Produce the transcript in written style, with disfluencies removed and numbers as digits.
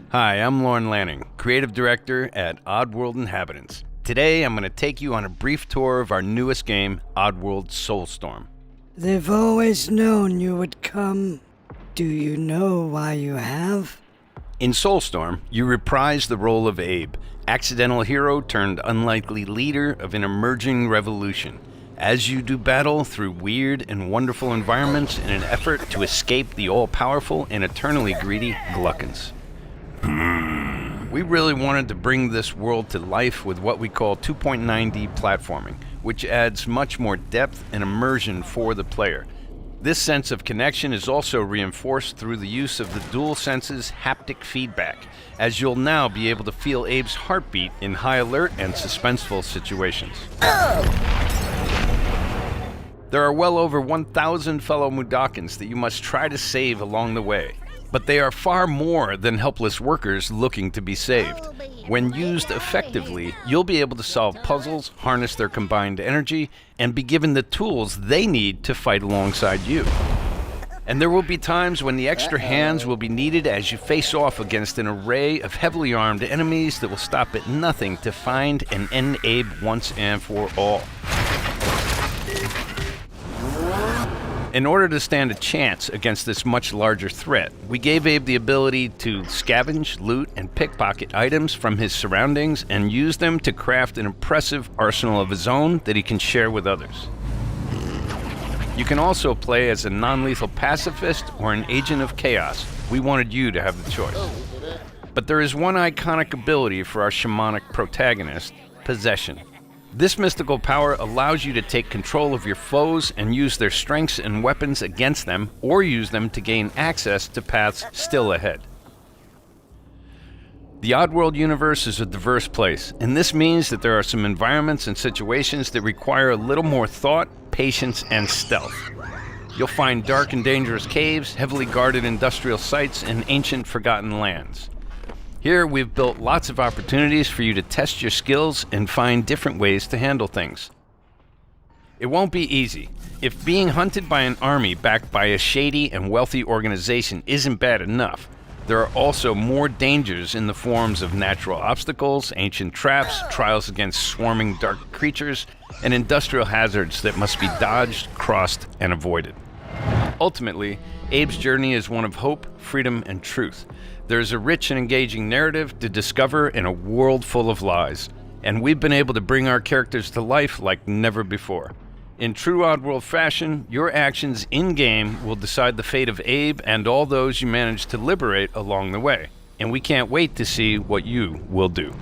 Hi, I'm Lorne Lanning, Creative Director at Oddworld Inhabitants. Today, I'm going to take you on a brief tour of our newest game, Oddworld Soulstorm. They've always known you would come. Do you know why you have? In Soulstorm, you reprise the role of Abe, accidental hero turned unlikely leader of an emerging revolution, as you do battle through weird and wonderful environments in an effort to escape the all-powerful and eternally greedy Gluckons. We really wanted to bring this world to life with what we call 2.9D platforming, which adds much more depth and immersion for the player. This sense of connection is also reinforced through the use of the DualSense's haptic feedback, as you'll now be able to feel Abe's heartbeat in high alert and suspenseful situations. There are well over 1,000 fellow Mudokons that you must try to save along the way. But they are far more than helpless workers looking to be saved. When used effectively, you'll be able to solve puzzles, harness their combined energy, and be given the tools they need to fight alongside you. And there will be times when the extra hands will be needed as you face off against an array of heavily armed enemies that will stop at nothing to find and end Abe once and for all. In order to stand a chance against this much larger threat, we gave Abe the ability to scavenge, loot, and pickpocket items from his surroundings and use them to craft an impressive arsenal of his own that he can share with others. You can also play as a non-lethal pacifist or an agent of chaos. We wanted you to have the choice. But there is one iconic ability for our shamanic protagonist, Possession. This mystical power allows you to take control of your foes and use their strengths and weapons against them, or use them to gain access to paths still ahead. The Oddworld universe is a diverse place, and this means that there are some environments and situations that require a little more thought, patience, and stealth. You'll find dark and dangerous caves, heavily guarded industrial sites, and ancient forgotten lands. Here, we've built lots of opportunities for you to test your skills and find different ways to handle things. It won't be easy. If being hunted by an army backed by a shady and wealthy organization isn't bad enough, there are also more dangers in the forms of natural obstacles, ancient traps, trials against swarming dark creatures, and industrial hazards that must be dodged, crossed, and avoided. Ultimately, Abe's journey is one of hope, freedom, and truth. There's a rich and engaging narrative to discover in a world full of lies, and we've been able to bring our characters to life like never before. In true Oddworld fashion, your actions in-game will decide the fate of Abe and all those you manage to liberate along the way, and we can't wait to see what you will do.